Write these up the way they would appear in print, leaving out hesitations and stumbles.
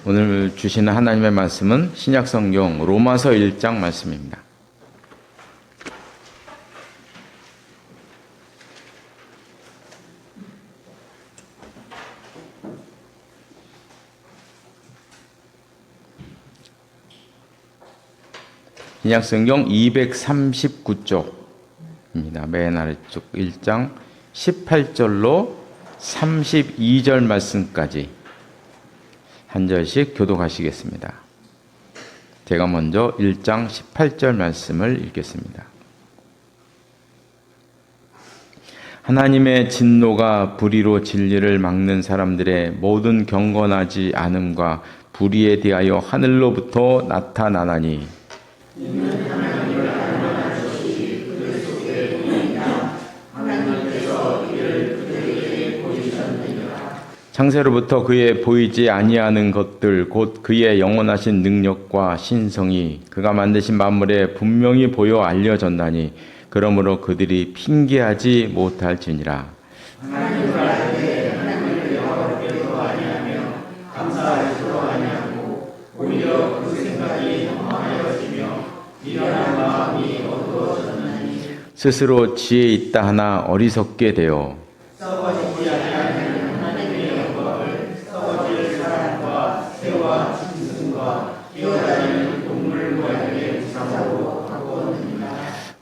오늘 주시는 하나님의 말씀은 신약성경 로마서 1장 말씀입니다. 신약성경 239쪽입니다. 맨 아래쪽 1장 18절로 32절 말씀까지 한 절씩 교독하시겠습니다. 제가 먼저 1장 18절 말씀을 읽겠습니다. 하나님의 진노가 불의로 진리를 막는 사람들의 모든 경건하지 않음과 불의에 대하여 하늘로부터 나타나나니 이는 하나님을 알만한 것이 그들 속에 있느냐 하나님께서 이를 그들에게 보이셨느니라. 창세로부터 그의 보이지 아니하는 것들 곧 그의 영원하신 능력과 신성이 그가 만드신 만물에 분명히 보여 알려졌나니 그러므로 그들이 핑계하지 못할지니라. 하나님을 알되 하나님을 영화롭게도 아니하며 감사하지도 아니하고 오히려 그 생각이 험하여지며 미련한 마음이 어두워졌나니 스스로 지혜 있다 하나 어리석게 되어 썩어지지 아니하는 하나님의 영광을 썩어질 사람과 새와 짐승과 뛰어다니는 동물 모양의 우상으로 바꾸었느니라.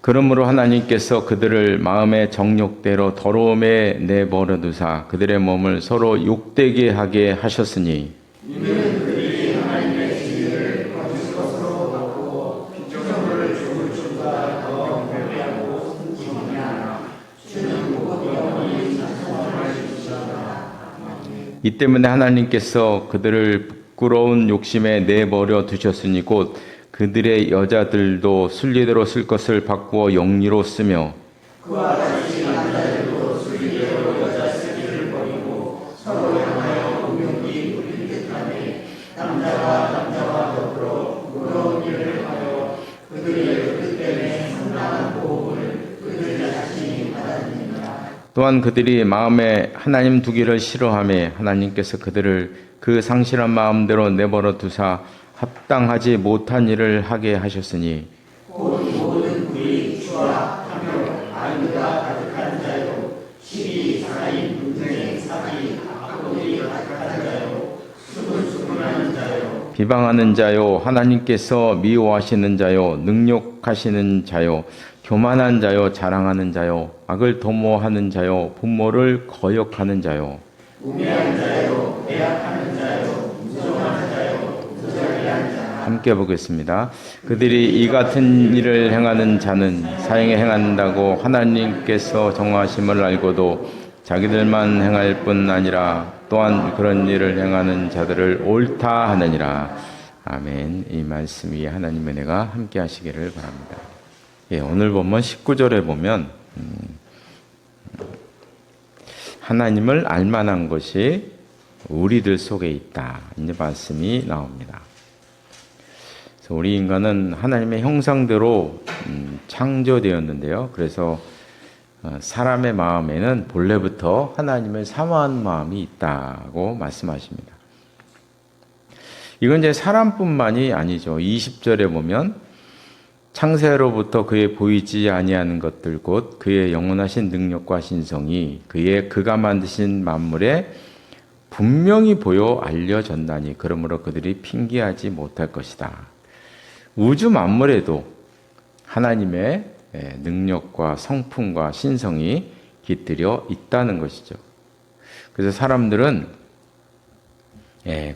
그러므로 하나님께서 그들을 마음의 정욕대로 더러움에 내버려 두사 그들의 몸을 서로 욕되게 하게 하셨으니 이는 그들이 하나님의 진리를 거짓 것으로 바꾸고 피조물을 죽을 줄보다 더 경배하고 섬기느냐 하나 주는 곧 영원히 찬송하시리로다. 이 때문에 하나님께서 그들을 부끄러운 욕심에 내버려 두셨으니 곧 그들의 여자들도 순리대로 쓸 것을 바꾸어 영리로 쓰며 그와 같이 남자들도 순리대로 여자 쓰기를 버리고 서로 향하여 공용기 부릴 듯하니 남자가 남자와 더불어 부끄러운 일을 하여 그들의 그 때문에 상당한 보응을 그들 자신이 받았느니라. 또한 그들이 마음에 하나님 두기를 싫어하며 하나님께서 그들을 그 상실한 마음대로 내버려 두사 합당하지 못한 일을 하게 하셨으니 곧 모든 불의, 추악, 탐욕, 안위가 가득한 자요 시기, 살인, 분쟁, 사기, 악독이 가득한 자요 수군수군하는 자요 비방하는 자요 하나님께서 미워하시는 자요 능욕하시는 자요 교만한 자요 자랑하는 자요 악을 도모하는 자요 부모를 거역하는 자요 우매한 자요 배약하는 자요 무정한 자요 함께 보겠습니다. 그들이 이 같은 일을 행하는 자는 사형에 행한다고 하나님께서 정하심을 알고도 자기들만 행할 뿐 아니라 또한 그런 일을 행하는 자들을 옳다 하느니라. 아멘. 이 말씀 위에 하나님의 은혜가 함께 하시기를 바랍니다. 예, 오늘 본문 19절에 보면 하나님을 알만한 것이 우리들 속에 있다. 이제 말씀이 나옵니다. 우리 인간은 하나님의 형상대로 창조되었는데요. 그래서 사람의 마음에는 본래부터 하나님을 사모하는 마음이 있다고 말씀하십니다. 이건 이제 사람뿐만이 아니죠. 20절에 보면 창세로부터 그의 보이지 아니하는 것들 곧 그의 영원하신 능력과 신성이 그가 만드신 만물에 분명히 보여 알려졌나니 그러므로 그들이 핑계하지 못할 것이다. 우주 만물에도 하나님의 능력과 성품과 신성이 깃들여 있다는 것이죠. 그래서 사람들은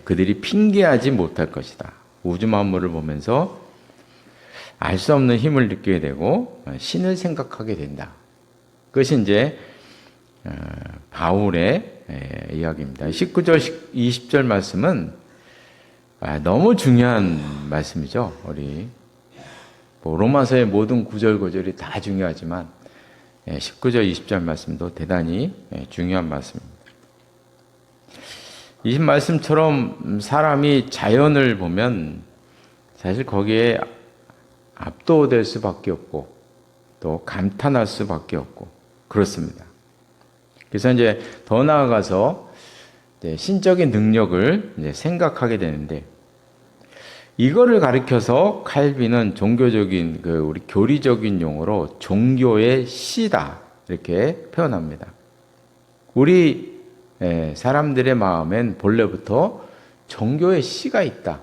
그들이 핑계하지 못할 것이다. 우주 만물을 보면서 알 수 없는 힘을 느끼게 되고 신을 생각하게 된다. 그것이 이제 바울의 이야기입니다. 19절, 20절 말씀은 너무 중요한 말씀이죠. 우리 로마서의 모든 구절구절이 다 중요하지만 19절, 20절 말씀도 대단히 중요한 말씀입니다. 이 말씀처럼 사람이 자연을 보면 사실 거기에 압도될 수밖에 없고 또 감탄할 수밖에 없고 그렇습니다. 그래서 이제 더 나아가서 신적인 능력을 이제 생각하게 되는데, 이거를 가리켜서 칼빈은 종교적인 우리 교리적인 용어로 종교의 씨다 이렇게 표현합니다. 우리 사람들의 마음엔 본래부터 종교의 씨가 있다.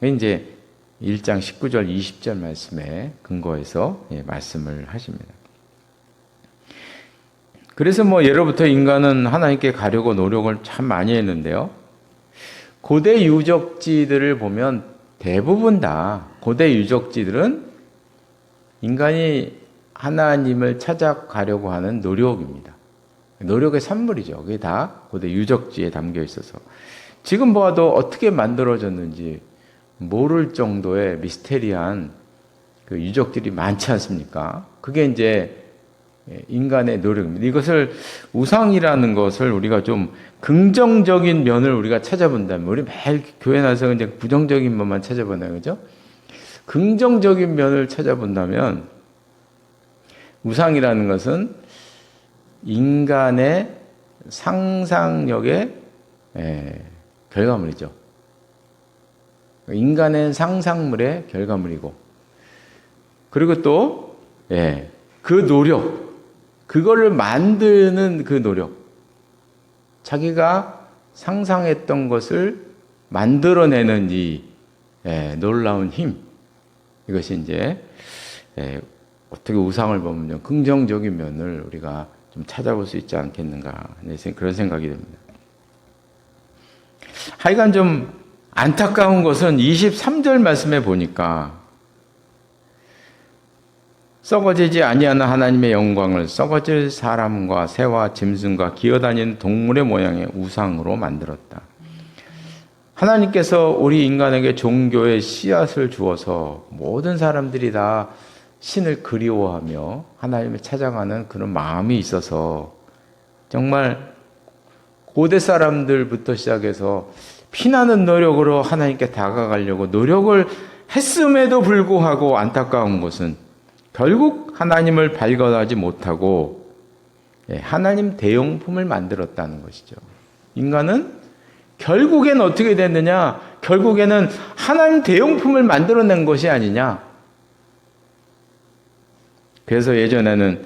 이제 1장 19절 20절 말씀에 근거해서 말씀을 하십니다. 그래서 예로부터 인간은 하나님께 가려고 노력을 참 많이 했는데요. 고대 유적지들을 보면 대부분 다 고대 유적지들은 인간이 하나님을 찾아가려고 하는 노력입니다. 노력의 산물이죠. 그게 다 고대 유적지에 담겨 있어서 지금 보아도 어떻게 만들어졌는지 모를 정도의 미스테리한 유적들이 많지 않습니까? 그게 이제 인간의 노력입니다. 이것을 우상이라는 것을 우리가 좀 긍정적인 면을 우리가 찾아본다면, 우리 매일 교회 나서 이제 부정적인 면만 찾아보나요, 그죠? 긍정적인 면을 찾아본다면 우상이라는 것은 인간의 상상력의 결과물이죠. 인간의 상상물의 결과물이고, 그리고 또 그 노력, 그거를 만드는 그 노력, 자기가 상상했던 것을 만들어내는 이 놀라운 힘, 이것이 이제 어떻게 우상을 보면 긍정적인 면을 우리가 좀 찾아볼 수 있지 않겠는가, 그런 생각이 듭니다. 하여간 좀 안타까운 것은 23절 말씀에 보니까 썩어지지 아니하는 하나님의 영광을 썩어질 사람과 새와 짐승과 기어다니는 동물의 모양의 우상으로 만들었다. 하나님께서 우리 인간에게 종교의 씨앗을 주어서 모든 사람들이 다 신을 그리워하며 하나님을 찾아가는 그런 마음이 있어서 정말 고대 사람들부터 시작해서 피나는 노력으로 하나님께 다가가려고 노력을 했음에도 불구하고 안타까운 것은 결국 하나님을 발견하지 못하고 하나님 대용품을 만들었다는 것이죠. 인간은 결국엔 어떻게 됐느냐? 결국에는 하나님 대용품을 만들어낸 것이 아니냐? 그래서 예전에는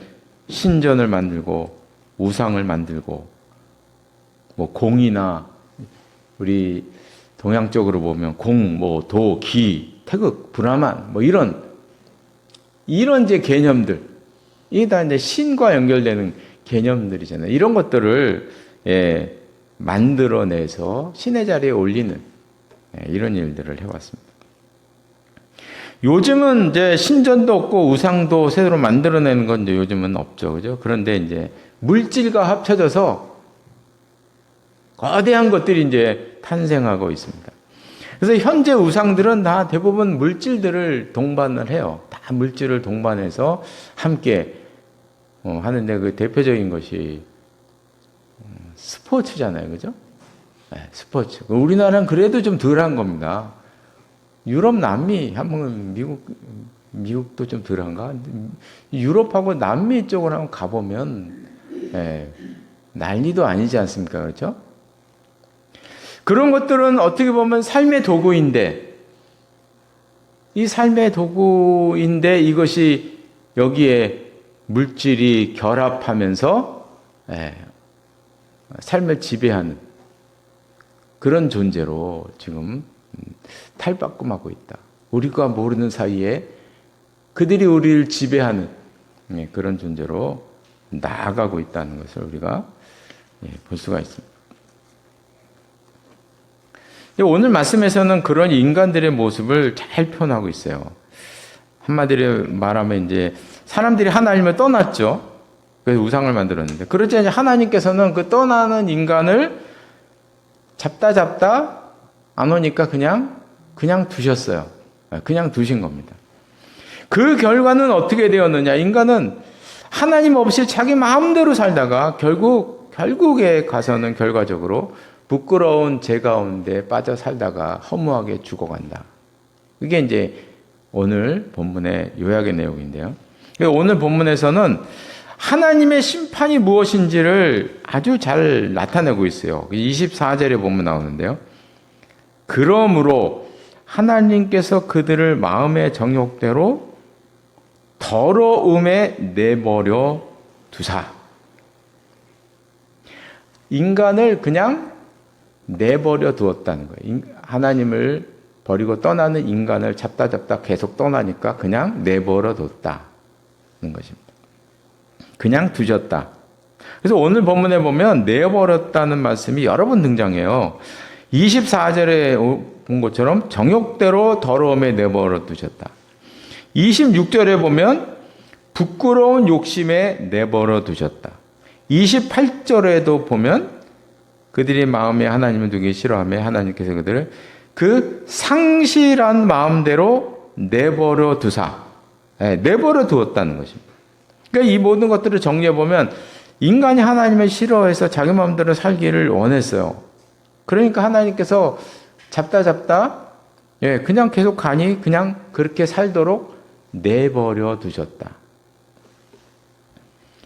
신전을 만들고 우상을 만들고 공이나 우리 동양 쪽으로 보면 공, 도, 기, 태극, 브라만 이런 이제 개념들, 이게 다 이제 신과 연결되는 개념들이잖아요. 이런 것들을 만들어내서 신의 자리에 올리는 이런 일들을 해왔습니다. 요즘은 이제 신전도 없고 우상도 새로 만들어내는 건 이제 요즘은 없죠, 그죠? 그런데 이제 물질과 합쳐져서 거대한 것들이 이제 탄생하고 있습니다. 그래서 현재 우상들은 다 대부분 물질들을 동반을 해요. 다 물질을 동반해서 함께 하는데 그 대표적인 것이 스포츠잖아요, 그죠? 스포츠. 우리나라는 그래도 좀 덜한 겁니다. 유럽, 남미, 한번 미국도 좀 덜한가? 유럽하고 남미 쪽으로 한번 가보면 난리도 아니지 않습니까, 그렇죠? 그런 것들은 어떻게 보면 삶의 도구인데, 이 삶의 도구인데 이것이 여기에 물질이 결합하면서 삶을 지배하는 그런 존재로 지금 탈바꿈하고 있다. 우리가 모르는 사이에 그들이 우리를 지배하는 그런 존재로 나아가고 있다는 것을 우리가 볼 수가 있습니다. 오늘 말씀에서는 그런 인간들의 모습을 잘 표현하고 있어요. 한마디로 말하면 이제 사람들이 하나님을 떠났죠. 그래서 우상을 만들었는데, 그렇지 않냐, 하나님께서는 그 떠나는 인간을 잡다 안 오니까 그냥 두셨어요. 그냥 두신 겁니다. 그 결과는 어떻게 되었느냐? 인간은 하나님 없이 자기 마음대로 살다가 결국에 가서는 결과적으로 부끄러운 죄 가운데 빠져 살다가 허무하게 죽어간다. 그게 이제 오늘 본문의 요약의 내용인데요. 오늘 본문에서는 하나님의 심판이 무엇인지를 아주 잘 나타내고 있어요. 24절에 보면 나오는데요. 그러므로 하나님께서 그들을 마음의 정욕대로 더러움에 내버려 두사. 인간을 그냥 내버려 두었다는 거예요. 하나님을 버리고 떠나는 인간을 잡다 계속 떠나니까 그냥 내버려 뒀다는 것입니다. 그냥 두셨다. 그래서 오늘 본문에 보면 내버렸다는 말씀이 여러 번 등장해요. 24절에 본 것처럼 정욕대로 더러움에 내버려 두셨다. 26절에 보면 부끄러운 욕심에 내버려 두셨다. 28절에도 보면 그들이 마음에 하나님을 두기 싫어하며 하나님께서 그들을 그 상실한 마음대로 내버려 두사. 내버려 두었다는 것입니다. 그러니까 이 모든 것들을 정리해보면 인간이 하나님을 싫어해서 자기 마음대로 살기를 원했어요. 그러니까 하나님께서 잡다 그냥 계속 가니 그냥 그렇게 살도록 내버려 두셨다.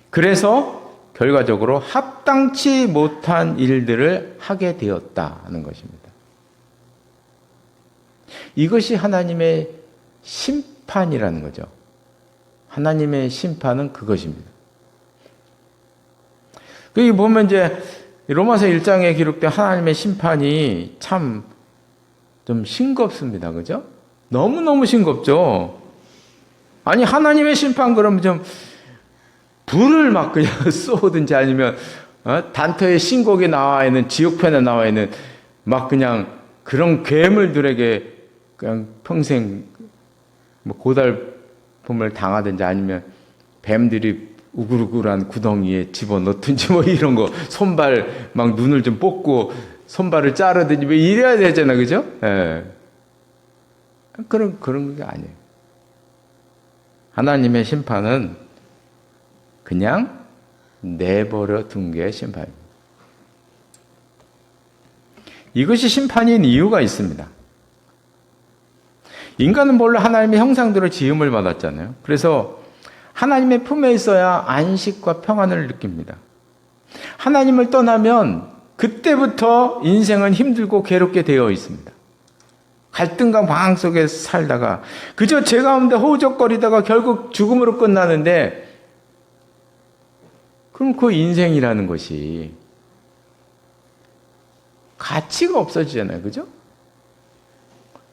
그래서 결과적으로 합당치 못한 일들을 하게 되었다는 것입니다. 이것이 하나님의 심판이라는 거죠. 하나님의 심판은 그것입니다. 여기 보면 이제 로마서 1장에 기록된 하나님의 심판이 참 좀 싱겁습니다. 그죠? 너무너무 싱겁죠? 아니, 하나님의 심판 그러면 좀 불을 막 그냥 쏘든지 아니면 단터의 신곡에 나와 있는 지옥편에 나와 있는 막 그냥 그런 괴물들에게 그냥 평생 뭐 고달픔을 당하든지 아니면 뱀들이 우글우글한 구덩이에 집어넣든지 뭐 이런 거 손발 막 눈을 좀 뽑고 손발을 자르든지 뭐 이래야 되잖아, 그죠? 예. 그런 게 아니에요. 하나님의 심판은 그냥 내버려 둔 게 심판입니다. 이것이 심판인 이유가 있습니다. 인간은 본래 하나님의 형상대로 지음을 받았잖아요. 그래서 하나님의 품에 있어야 안식과 평안을 느낍니다. 하나님을 떠나면 그때부터 인생은 힘들고 괴롭게 되어 있습니다. 갈등과 방황 속에 살다가 그저 죄 가운데 허우적거리다가 결국 죽음으로 끝나는데 그럼 그 인생이라는 것이 가치가 없어지잖아요. 그죠?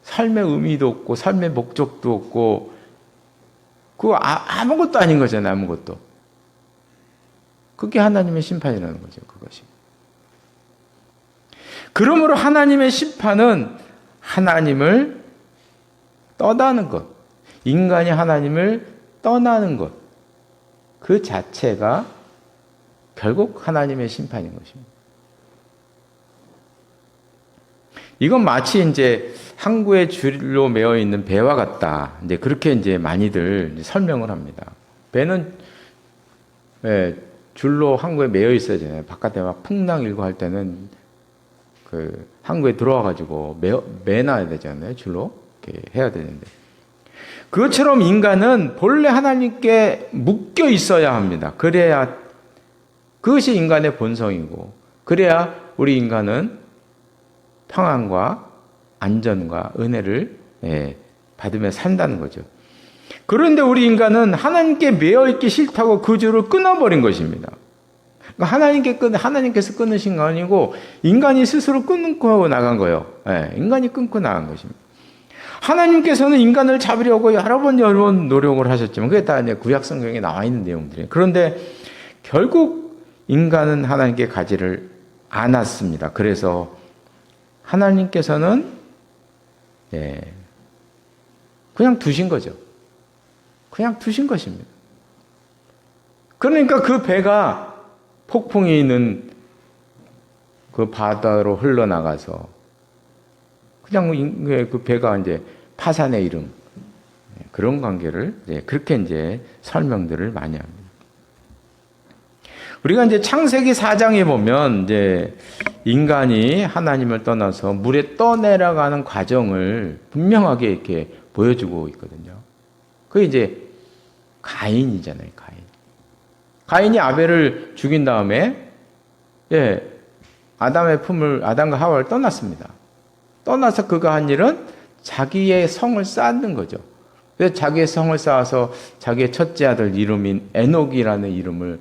삶의 의미도 없고 삶의 목적도 없고 그거 아무것도 아닌 거잖아요. 아무것도. 그게 하나님의 심판이라는 거죠. 그것이. 그러므로 하나님의 심판은 하나님을 떠나는 것. 인간이 하나님을 떠나는 것. 그 자체가 결국 하나님의 심판인 것입니다. 이건 마치 이제 항구에 줄로 매어 있는 배와 같다. 이제 그렇게 이제 많이들 설명을 합니다. 배는 줄로 항구에 매여 있어야 되잖아요. 바깥에 막 풍랑 일고 할 때는 그 항구에 들어와 가지고 매놔야 되잖아요. 줄로 이렇게 해야 되는데 그것처럼 인간은 본래 하나님께 묶여 있어야 합니다. 그래야 그것이 인간의 본성이고 그래야 우리 인간은 평안과 안전과 은혜를 받으며 산다는 거죠. 그런데 우리 인간은 하나님께 매여 있기 싫다고 그 줄을 끊어버린 것입니다. 그러니까 하나님께서 끊으신 거 아니고 인간이 스스로 끊고 나간 거예요. 인간이 끊고 나간 것입니다. 하나님께서는 인간을 잡으려고 여러 번 노력을 하셨지만 그게 다 이제 구약 성경에 나와 있는 내용들이에요. 그런데 결국 인간은 하나님께 가지를 않았습니다. 그래서 하나님께서는 그냥 두신 거죠. 그냥 두신 것입니다. 그러니까 그 배가 폭풍이 있는 그 바다로 흘러나가서 그냥 그 배가 이제 파산에 이른 그런 관계를 그렇게 이제 설명들을 많이 합니다. 우리가 이제 창세기 4장에 보면 이제 인간이 하나님을 떠나서 물에 떠내려가는 과정을 분명하게 이렇게 보여주고 있거든요. 그게 이제 가인이잖아요, 가인. 가인이 아벨을 죽인 다음에 아담과 하와를 떠났습니다. 떠나서 그가 한 일은 자기의 성을 쌓는 거죠. 그래서 자기의 성을 쌓아서 자기의 첫째 아들 이름인 에녹이라는 이름을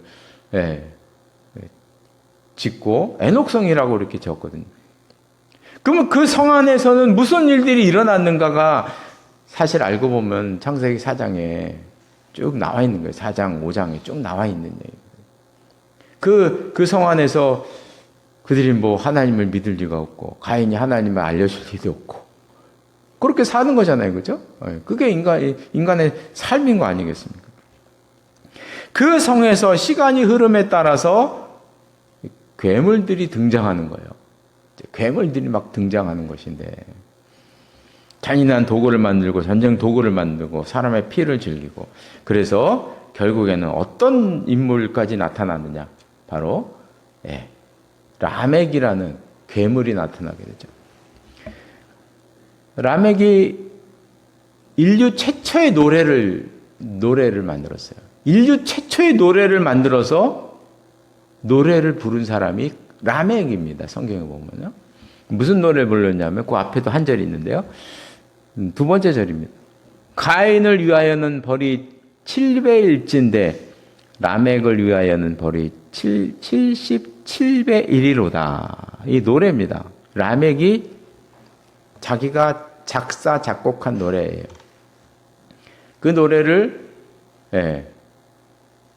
짓고 에녹성이라고 이렇게 지었거든요. 그러면 그 성 안에서는 무슨 일들이 일어났는가가 사실 알고 보면 창세기 4장에 쭉 나와 있는 거예요. 4장, 5장에 쭉 나와 있는 얘기예요. 그 성 안에서 그들이 뭐 하나님을 믿을 리가 없고 가인이 하나님을 알려줄 리도 없고 그렇게 사는 거잖아요. 그죠? 그게 인간의 삶인 거 아니겠습니까? 그 성에서 시간이 흐름에 따라서 괴물들이 등장하는 거예요. 괴물들이 막 등장하는 것인데 잔인한 도구를 만들고 전쟁 도구를 만들고 사람의 피를 즐기고 그래서 결국에는 어떤 인물까지 나타났느냐 바로 라멕이라는 괴물이 나타나게 되죠. 라멕이 인류 최초의 노래를 만들었어요. 인류 최초의 노래를 만들어서 노래를 부른 사람이 라멕입니다. 성경에 보면요. 무슨 노래를 불렀냐면 그 앞에도 한 절이 있는데요. 두 번째 절입니다. 가인을 위하여는 벌이 700일진데 라멕을 위하여는 벌이 77배 1이로다. 이 노래입니다. 라멕이 자기가 작사 작곡한 노래예요. 그 노래를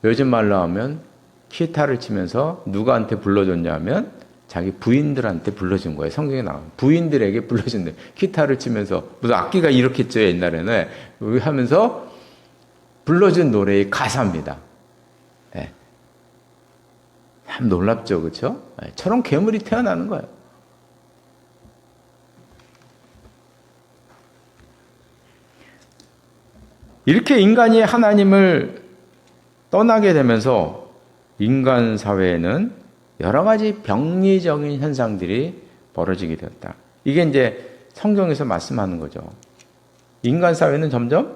요즘 말로 하면 기타를 치면서 누구한테 불러줬냐면 자기 부인들한테 불러준 거예요. 성경에 나와요. 부인들에게 불러준대. 기타를 치면서 무슨 악기가 이렇겠죠 옛날에는 하면서 불러준 노래의 가사입니다. 참 놀랍죠, 그렇죠? 저런 괴물이 태어나는 거예요. 이렇게 인간이 하나님을 떠나게 되면서 인간 사회에는 여러 가지 병리적인 현상들이 벌어지게 되었다. 이게 이제 성경에서 말씀하는 거죠. 인간 사회는 점점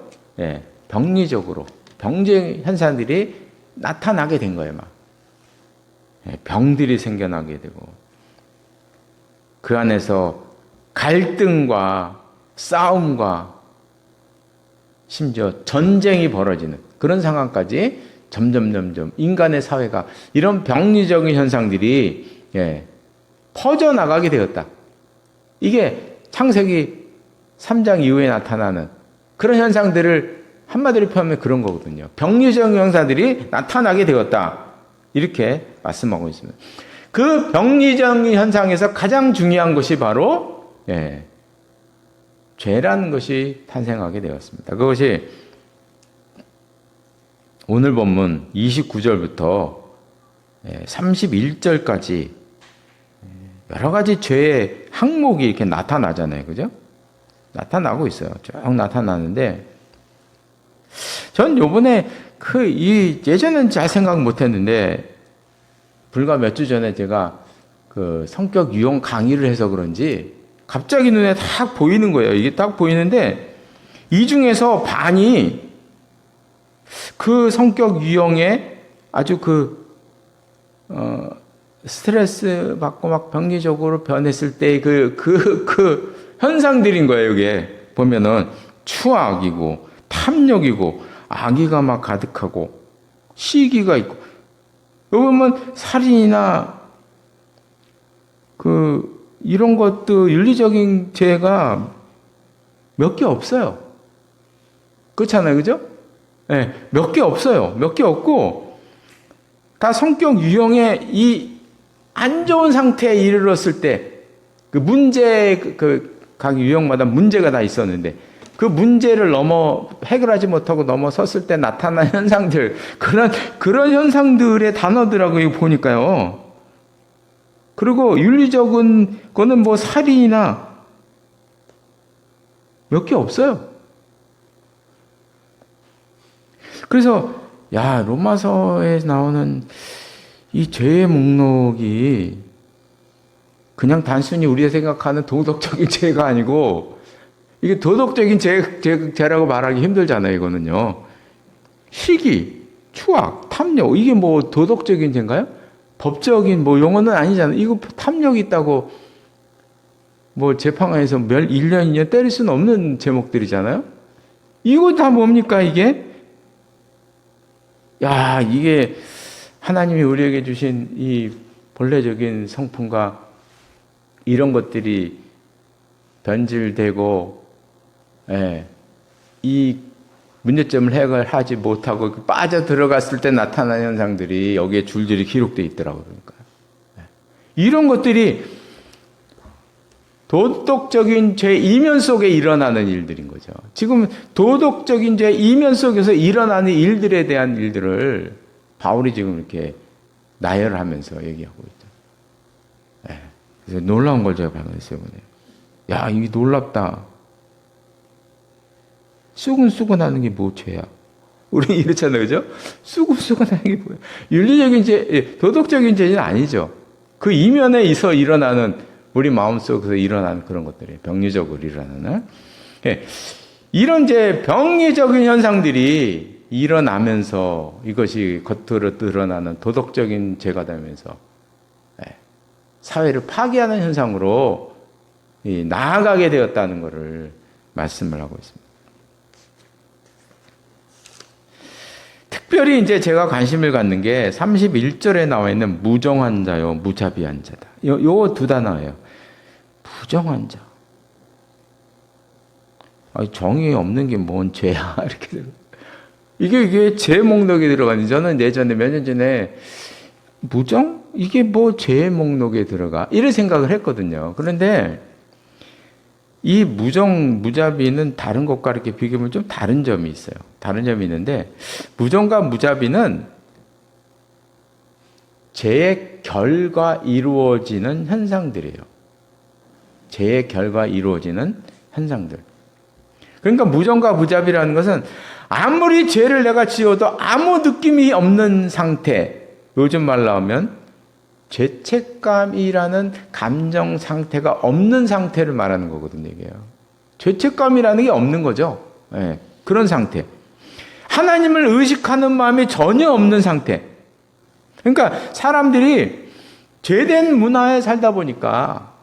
병리적으로 병적 현상들이 나타나게 된 거예요. 막 병들이 생겨나게 되고 그 안에서 갈등과 싸움과 심지어 전쟁이 벌어지는 그런 상황까지 점점 인간의 사회가 이런 병리적인 현상들이 퍼져나가게 되었다. 이게 창세기 3장 이후에 나타나는 그런 현상들을 한마디로 표현하면 그런 거거든요. 병리적인 현상들이 나타나게 되었다. 이렇게 말씀하고 있습니다. 그 병리적인 현상에서 가장 중요한 것이 바로 죄라는 것이 탄생하게 되었습니다. 그것이 오늘 본문 29절부터 31절까지 여러 가지 죄의 항목이 이렇게 나타나잖아요. 그죠? 나타나고 있어요. 쭉 나타나는데 전 요번에 예전엔 잘 생각 못 했는데 불과 몇 주 전에 제가 그 성격 유형 강의를 해서 그런지 갑자기 눈에 딱 보이는 거예요. 이게 딱 보이는데 이 중에서 반이 그 성격 유형에 아주 스트레스 받고 막 병리적으로 변했을 때 그 현상들인 거예요. 이게 보면은 추악이고 탐욕이고 악의가 막 가득하고 시기가 있고 여기 보면 살인이나 이런 것도 윤리적인 죄가 몇 개 없어요. 그렇잖아요. 그죠? 몇 개 없어요. 몇 개 없고 다 성격 유형의 이 안 좋은 상태에 이르렀을 때 그 문제 각 유형마다 문제가 다 있었는데 그 문제를 해결하지 못하고 넘어섰을 때 나타난 현상들 그런 현상들의 단어들하고 보니까요. 그리고 윤리적인 거는 뭐 살인이나 몇 개 없어요. 그래서 로마서에 나오는 이 죄의 목록이 그냥 단순히 우리가 생각하는 도덕적인 죄가 아니고 이게 도덕적인 죄라고 말하기 힘들잖아요. 이거는요. 시기, 추악, 탐욕, 이게 뭐 도덕적인 죄인가요? 법적인 뭐 용어는 아니잖아요. 이거 탐욕이 있다고 뭐 재판관에서 1년, 2년 때릴 수는 없는 제목들이잖아요. 이거 다 뭡니까 이게? 야, 이게 하나님이 우리에게 주신 이 본래적인 성품과 이런 것들이 변질되고, 이 문제점을 해결하지 못하고 빠져 들어갔을 때 나타나는 현상들이 여기에 줄줄이 기록되어 있더라고요. 그러니까 이런 것들이 도덕적인 죄 이면 속에 일어나는 일들인 거죠. 지금 도덕적인 죄 이면 속에서 일어나는 일들에 대한 일들을 바울이 지금 이렇게 나열하면서 얘기하고 있죠. 그래서 놀라운 걸 제가 발견했어요. 야, 이게 놀랍다. 수근수근하는 게 뭐 죄야? 우리 이렇잖아요, 그죠? 수근수근하는 게 뭐야? 윤리적인 죄, 도덕적인 죄는 아니죠. 그 이면에 있어 일어나는 우리 마음속에서 일어나는 그런 것들이에요. 병리적으로 일어나는. 이런 이제 병리적인 현상들이 일어나면서 이것이 겉으로 드러나는 도덕적인 죄가 되면서 사회를 파괴하는 현상으로 나아가게 되었다는 것을 말씀을 하고 있습니다. 특별히 이제 제가 관심을 갖는 게 31절에 나와 있는 무정한 자요, 무자비한 자다. 요 두 단어예요. 무정한 자. 아니, 정이 없는 게 뭔 죄야? 이렇게. 이게 죄 목록에 들어가니 저는 예전에 몇 년 전에 무정? 이게 뭐 죄 목록에 들어가? 이런 생각을 했거든요. 그런데 이 무자비는 다른 것과 이렇게 비교하면 좀 다른 점이 있어요. 다른 점이 있는데, 무정과 무자비는 죄의 결과 이루어지는 현상들이에요. 죄의 결과 이루어지는 현상들. 그러니까 무정과 무자비라는 것은 아무리 죄를 내가 지어도 아무 느낌이 없는 상태, 요즘 말로 하면 죄책감이라는 감정 상태가 없는 상태를 말하는 거거든요, 이게요. 죄책감이라는 게 없는 거죠. 그런 상태. 하나님을 의식하는 마음이 전혀 없는 상태. 그러니까 사람들이 죄된 문화에 살다 보니까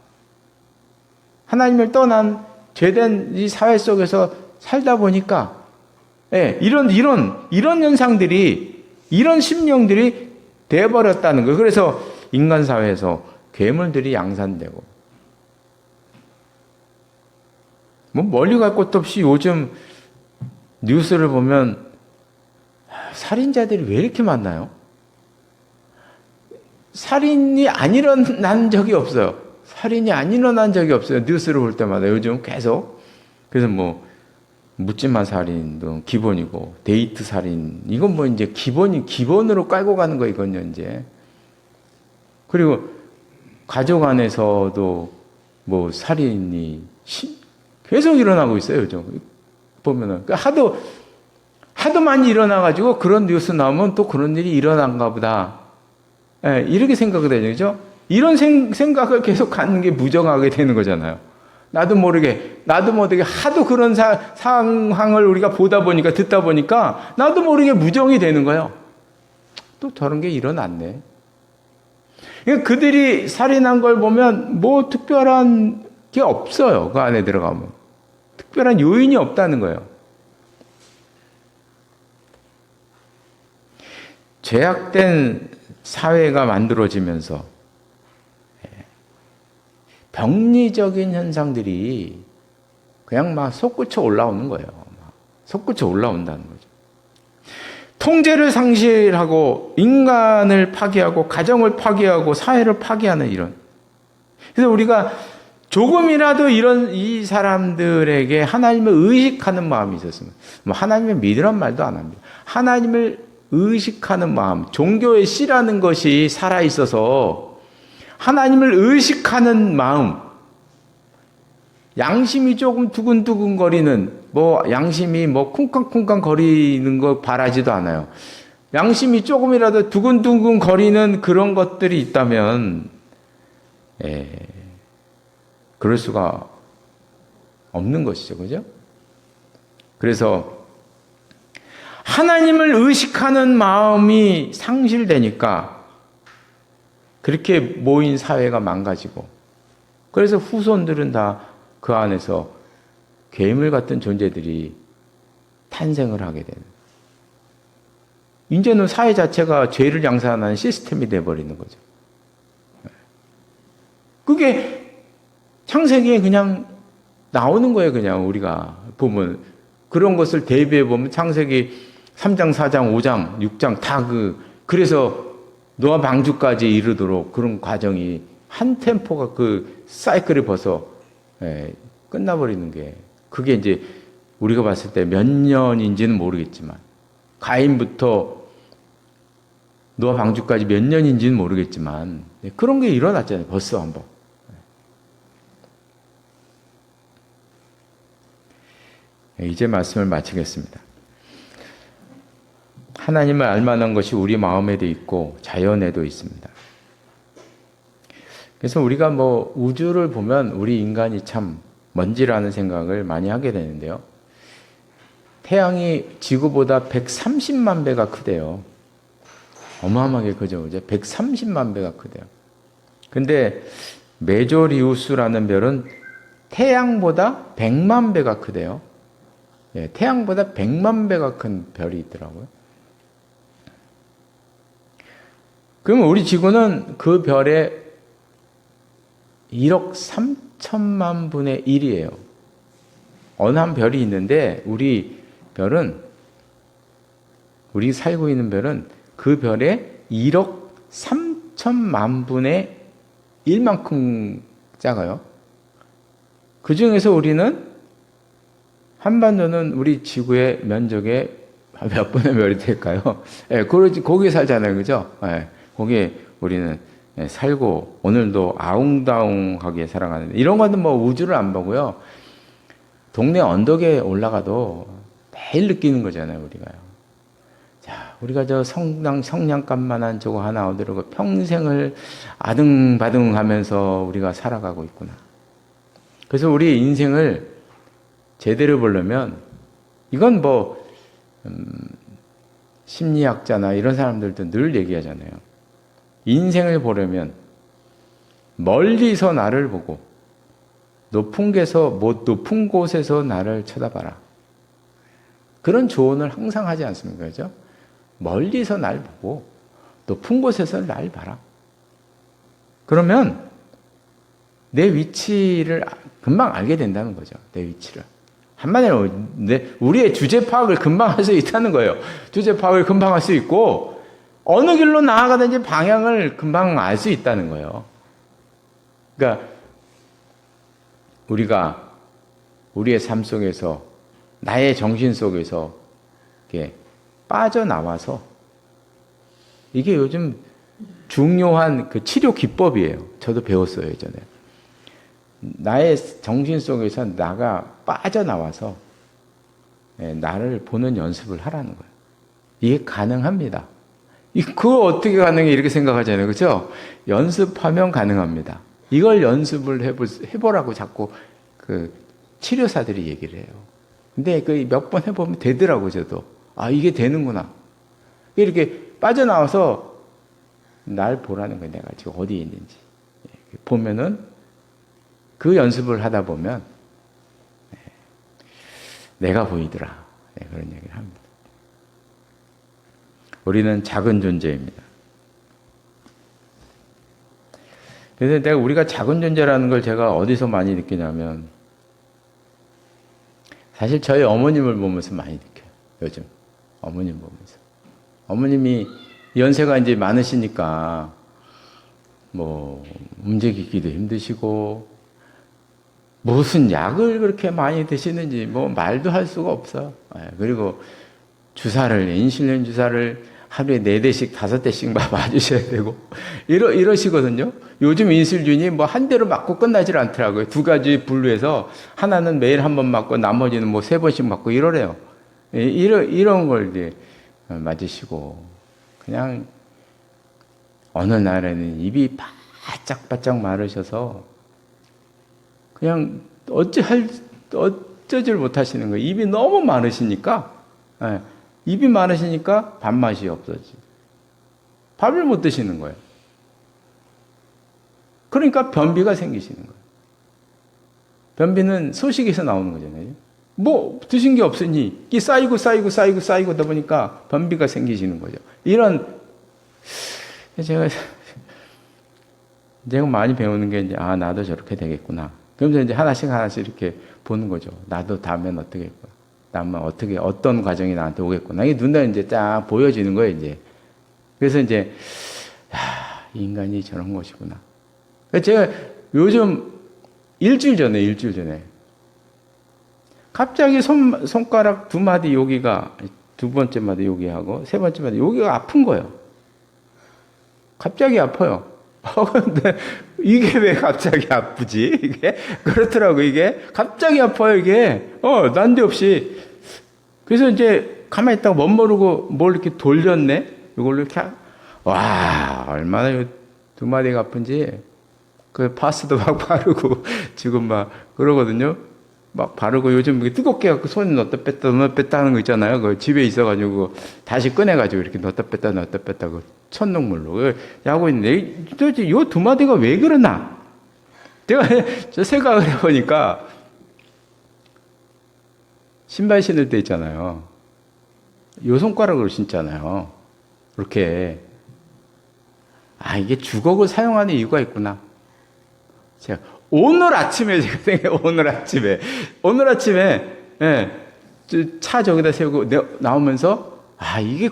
하나님을 떠난 죄된 이 사회 속에서 살다 보니까 이런 현상들이, 이런 심령들이 돼버렸다는 거예요. 그래서 인간 사회에서 괴물들이 양산되고, 뭐 멀리 갈 것도 없이 요즘 뉴스를 보면 살인자들이 왜 이렇게 많나요? 살인이 안 일어난 적이 없어요. 살인이 안 일어난 적이 없어요. 뉴스를 볼 때마다 요즘 계속. 그래서 뭐 묻지마 살인도 기본이고, 데이트 살인, 이건 뭐 이제 기본으로 깔고 가는 거, 이건요, 이제. 그리고 가족 안에서도 뭐 살인이 계속 일어나고 있어요, 요즘. 보면은. 하도 많이 일어나가지고 그런 뉴스 나오면 또 그런 일이 일어난가 보다. 이렇게 생각이 되죠, 그죠? 이런 생각을 계속 갖는 게 무정하게 되는 거잖아요. 나도 모르게 하도 그런 상황을 우리가 보다 보니까, 듣다 보니까 나도 모르게 무정이 되는 거예요. 또 저런 게 일어났네. 그들이 살인한 걸 보면 뭐 특별한 게 없어요. 그 안에 들어가면. 특별한 요인이 없다는 거예요. 죄악된 사회가 만들어지면서 병리적인 현상들이 그냥 막 솟구쳐 올라오는 거예요. 솟구쳐 올라온다는 거죠. 통제를 상실하고 인간을 파괴하고 가정을 파괴하고 사회를 파괴하는 이런. 그래서 우리가 조금이라도 이 사람들에게 하나님을 의식하는 마음이 있었으면, 뭐 하나님을 믿으란 말도 안 합니다. 하나님을 의식하는 마음, 종교의 씨라는 것이 살아 있어서 하나님을 의식하는 마음, 양심이 조금 두근두근 거리는, 양심이 쿵쾅쿵쾅 거리는 거 바라지도 않아요. 양심이 조금이라도 두근두근 거리는 그런 것들이 있다면, 그럴 수가 없는 것이죠. 그죠? 그래서 하나님을 의식하는 마음이 상실되니까 그렇게 모인 사회가 망가지고, 그래서 후손들은 다 그 안에서 괴물 같은 존재들이 탄생을 하게 되는. 이제는 사회 자체가 죄를 양산하는 시스템이 돼버리는 거죠. 그게 창세기에 그냥 나오는 거예요. 그냥 우리가 보면 그런 것을 대비해 보면 창세기 3장, 4장, 5장, 6장 다 그래서 노아 방주까지 이르도록 그런 과정이 한 템포가 그 사이클이 벌써 끝나버리는 게, 그게 이제 우리가 봤을 때 몇 년인지는 모르겠지만 가인부터 노아 방주까지 몇 년인지는 모르겠지만 그런 게 일어났잖아요. 벌써 한번. 이제 말씀을 마치겠습니다. 하나님을 알만한 것이 우리 마음에도 있고 자연에도 있습니다. 그래서 우리가 우주를 보면 우리 인간이 참 먼지라는 생각을 많이 하게 되는데요. 태양이 지구보다 130만 배가 크대요. 어마어마하게 크죠. 130만 배가 크대요. 근데 메조리우스라는 별은 태양보다 100만 배가 크대요. 태양보다 100만 배가 큰 별이 있더라고요. 그러면 우리 지구는 그 별의 1억 3천만 분의 1이에요. 어느 한 별이 있는데 우리 살고 있는 별은 그 별의 1억 3천만 분의 1만큼 작아요. 그 중에서 우리는 한반도는 우리 지구의 면적의 몇 분의 몇이 될까요? 거기에 살잖아요. 그죠? 거기에 우리는 살고 오늘도 아웅다웅하게 살아가는데, 이런 거는 우주를 안 보고요. 동네 언덕에 올라가도 매일 느끼는 거잖아요, 우리가요. 자, 우리가 저 성냥감만한 저거 하나 얻으려고 평생을 아등바등 하면서 우리가 살아가고 있구나. 그래서 우리 인생을 제대로 보려면, 이건 심리학자나 이런 사람들도 늘 얘기하잖아요. 인생을 보려면 멀리서 나를 보고 높은 곳에서 나를 쳐다봐라. 그런 조언을 항상 하지 않습니까? 그죠? 멀리서 날 보고 높은 곳에서 날 봐라. 그러면 내 위치를 금방 알게 된다는 거죠. 내 위치를. 한마디로 우리의 주제 파악을 금방 할 수 있다는 거예요. 주제 파악을 금방 할 수 있고 어느 길로 나아가든지 방향을 금방 알 수 있다는 거예요. 그러니까 우리가 우리의 삶 속에서, 나의 정신 속에서 이렇게 빠져나와서, 이게 요즘 중요한 그 치료 기법이에요. 저도 배웠어요, 예전에. 나의 정신 속에서 나가 빠져나와서 나를 보는 연습을 하라는 거예요. 이게 가능합니다. 그거 어떻게 가능해? 이렇게 생각하잖아요. 그렇죠? 연습하면 가능합니다. 이걸 연습을 해보라고 자꾸 그 치료사들이 얘기를 해요. 근데 그 몇 번 해보면 되더라고요, 저도. 이게 되는구나. 이렇게 빠져나와서 날 보라는 거예요. 내가 지금 어디에 있는지. 보면은 그 연습을 하다 보면 내가 보이더라. 그런 얘기를 합니다. 우리는 작은 존재입니다. 그래서 우리가 작은 존재라는 걸 제가 어디서 많이 느끼냐면, 사실 저희 어머님을 보면서 많이 느껴요. 요즘 어머님 보면서. 어머님이 연세가 이제 많으시니까 움직이기도 힘드시고, 무슨 약을 그렇게 많이 드시는지 말도 할 수가 없어요. 그리고 인슐린 주사를 하루에 4대씩 5대씩 맞으셔야 되고 이러시거든요. 요즘 인슐린이 한 대로 맞고 끝나질 않더라고요. 2가지 분류해서 하나는 매일 한 번 맞고 나머지는 3번씩 맞고 이러래요. 이런 걸 이제 맞으시고, 그냥 어느 날에는 입이 바짝바짝 마르셔서 그냥 어쩌질 못하시는 거예요. 입이 너무 마르시니까 입이 많으시니까 밥맛이 없어지. 밥을 못 드시는 거예요. 그러니까 변비가 생기시는 거예요. 변비는 소식에서 나오는 거잖아요. 뭐 드신 게 없으니 이게 쌓이고 하다 보니까 변비가 생기시는 거죠. 이런 제가 많이 배우는 게 이제 나도 저렇게 되겠구나. 그러면서 이제 하나씩 이렇게 보는 거죠. 나도 다음엔 어떻게 했구나. 다음엔 어떤 과정이 나한테 오겠구나. 이게 눈에 이제 딱 보여지는 거예요, 이제. 그래서 이제 인간이 저런 것이구나. 제가 요즘 일주일 전에 갑자기 손가락 두 마디 여기가 두 번째 마디 여기하고 세 번째 마디 여기가 아픈 거예요. 갑자기 아파요. 근데 이게 왜 갑자기 아프지? 이게 그렇더라고. 이게 갑자기 아파요. 이게 난데없이. 그래서 이제 가만히 있다가 멋모르고 뭘 이렇게 돌렸네. 이걸로 이렇게 와 얼마나 두 마디가 아픈지. 그 파스도 막 바르고 지금 막 그러거든요. 막 바르고 요즘 뜨겁게 갖고 손에 넣었다 뺐다 하는 거 있잖아요. 그 집에 있어가지고 다시 꺼내가지고 이렇게 넣었다 뺐다 그 천둥물로 하고 있는데 도대체 요 두 마디가 왜 그러나? 제가 저 생각을 해보니까 신발 신을 때 있잖아요. 요 손가락으로 신잖아요. 이렇게 이게 주걱을 사용하는 이유가 있구나. 제가 오늘 아침에 차 저기다 세우고 나오면서 이게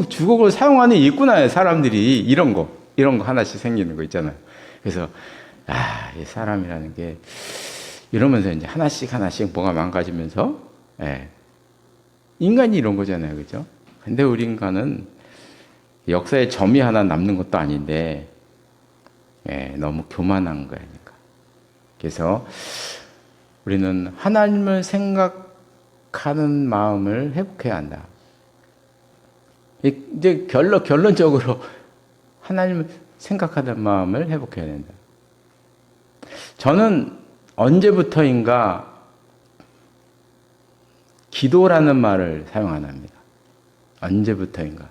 주걱을 사용하는 게 있구나. 사람들이 이런 거 하나씩 생기는 거 있잖아요. 그래서 이 사람이라는 게 이러면서 이제 하나씩 뭐가 망가지면서 인간이 이런 거잖아요. 그죠? 근데 우리 인간은 역사에 점이 하나 남는 것도 아닌데 너무 교만한 거예요. 그래서 우리는 하나님을 생각하는 마음을 회복해야 한다. 이제 결론적으로 하나님을 생각하는 마음을 회복해야 된다. 저는 언제부터인가 기도라는 말을 사용 안 합니다. 언제부터인가.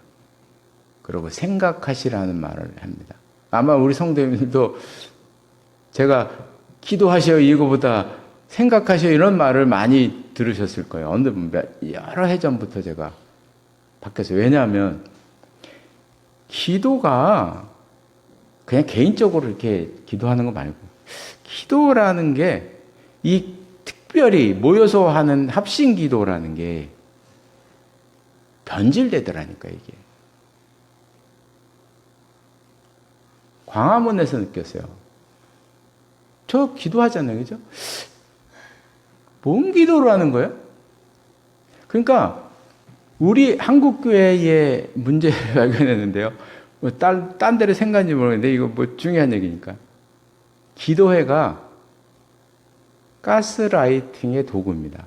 그리고 생각하시라는 말을 합니다. 아마 우리 성도님들도 제가 기도하셔 이거보다 생각하셔 이런 말을 많이 들으셨을 거예요. 여러 해 전부터 제가 바뀌었어요. 왜냐하면 기도가 그냥 개인적으로 이렇게 기도하는 거 말고 기도라는 게 이 특별히 모여서 하는 합심 기도라는 게 변질되더라니까 이게. 광화문에서 느꼈어요. 저 기도하잖아요. 그죠? 뭔 기도를 하는 거예요? 그러니까 우리 한국교회의 문제를 발견했는데요. 딴 데로 생각인지 모르겠는데 이거 뭐 중요한 얘기니까. 기도회가 가스라이팅의 도구입니다.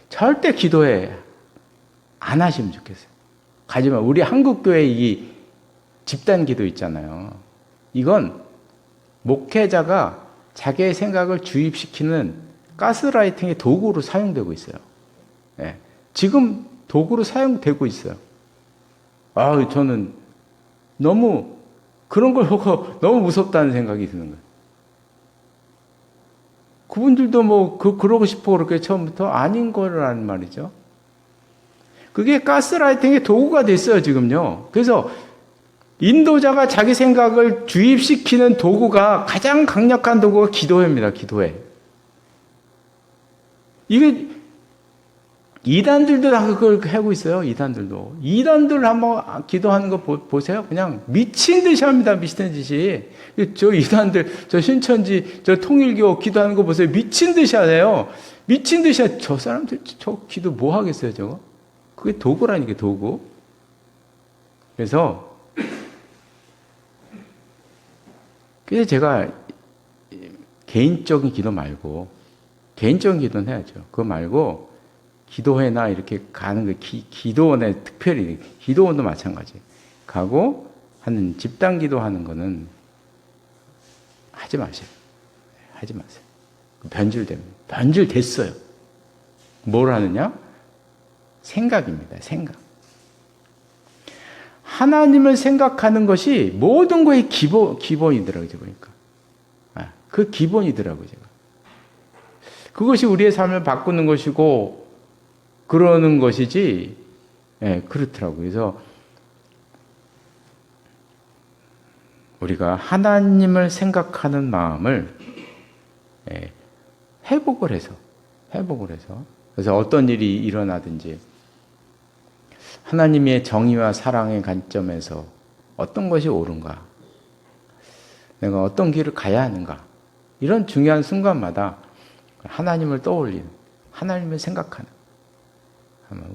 절대 기도회 안 하시면 좋겠어요. 하지만 우리 한국교회 이 집단 기도 있잖아요. 이건 목회자가 자기의 생각을 주입시키는 가스라이팅의 도구로 사용되고 있어요. 지금 도구로 사용되고 있어요. 저는 너무 그런 걸 보고 너무 무섭다는 생각이 드는 거예요. 그분들도 그러고 싶어 그렇게 처음부터 아닌 거라는 말이죠. 그게 가스라이팅의 도구가 됐어요, 지금요. 그래서 인도자가 자기 생각을 주입시키는 도구가 가장 강력한 도구가 기도회입니다, 기도회. 이게 이단들도 다 그걸 하고 있어요. 이단들 한번 기도하는 거 보세요. 그냥 미친 듯이 합니다. 미친 듯이. 저 이단들, 저 신천지, 저 통일교 기도하는 거 보세요. 미친 듯이 하세요. 미친 듯이 저 사람들 저 기도 뭐 하겠어요, 저거? 그게 도구라니까, 도구. 그래서 제가 개인적인 기도 말고 개인적인 기도는 해야죠. 그거 말고 기도회나 이렇게 가는 거, 기도원에 특별히, 기도원도 마찬가지. 가고 하는 집단 기도하는 거는 하지 마세요. 하지 마세요. 변질됩니다. 변질됐어요. 뭘 하느냐? 생각입니다. 생각. 하나님을 생각하는 것이 모든 거의 기본이더라고요. 보니까. 그 기본이더라고요. 제가. 그것이 우리의 삶을 바꾸는 것이고 그러는 것이지. 그렇더라고요. 그래서 우리가 하나님을 생각하는 마음을 회복을 해서 그래서 어떤 일이 일어나든지 하나님의 정의와 사랑의 관점에서 어떤 것이 옳은가, 내가 어떤 길을 가야 하는가, 이런 중요한 순간마다 하나님을 떠올리는, 하나님을 생각하는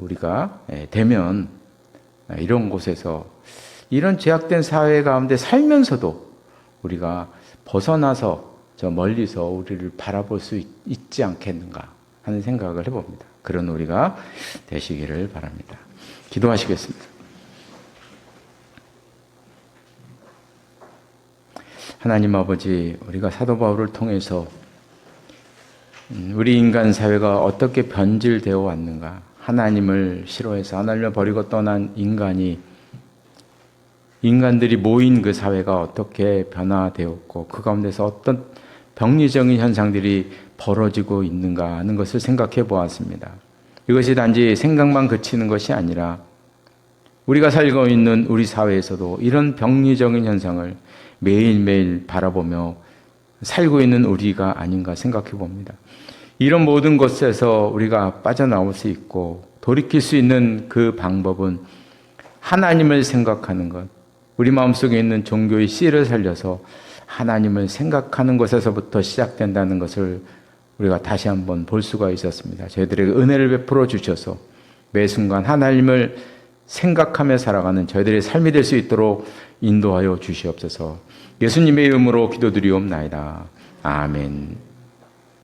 우리가 되면 이런 곳에서 이런 죄악된 사회 가운데 살면서도 우리가 벗어나서 저 멀리서 우리를 바라볼 수 있지 않겠는가 하는 생각을 해봅니다. 그런 우리가 되시기를 바랍니다. 기도하시겠습니다. 하나님 아버지, 우리가 사도 바울을 통해서 우리 인간 사회가 어떻게 변질되어 왔는가, 하나님을 싫어해서 하나님을 버리고 떠난 인간들이 모인 그 사회가 어떻게 변화되었고 그 가운데서 어떤 병리적인 현상들이 벌어지고 있는가 하는 것을 생각해 보았습니다. 이것이 단지 생각만 그치는 것이 아니라 우리가 살고 있는 우리 사회에서도 이런 병리적인 현상을 매일매일 바라보며 살고 있는 우리가 아닌가 생각해 봅니다. 이런 모든 것에서 우리가 빠져나올 수 있고 돌이킬 수 있는 그 방법은 하나님을 생각하는 것, 우리 마음속에 있는 종교의 씨를 살려서 하나님을 생각하는 것에서부터 시작된다는 것을 우리가 다시 한번 볼 수가 있었습니다. 저희들에게 은혜를 베풀어 주셔서 매 순간 하나님을 생각하며 살아가는 저희들의 삶이 될 수 있도록 인도하여 주시옵소서. 예수님의 이름으로 기도드리옵나이다. 아멘.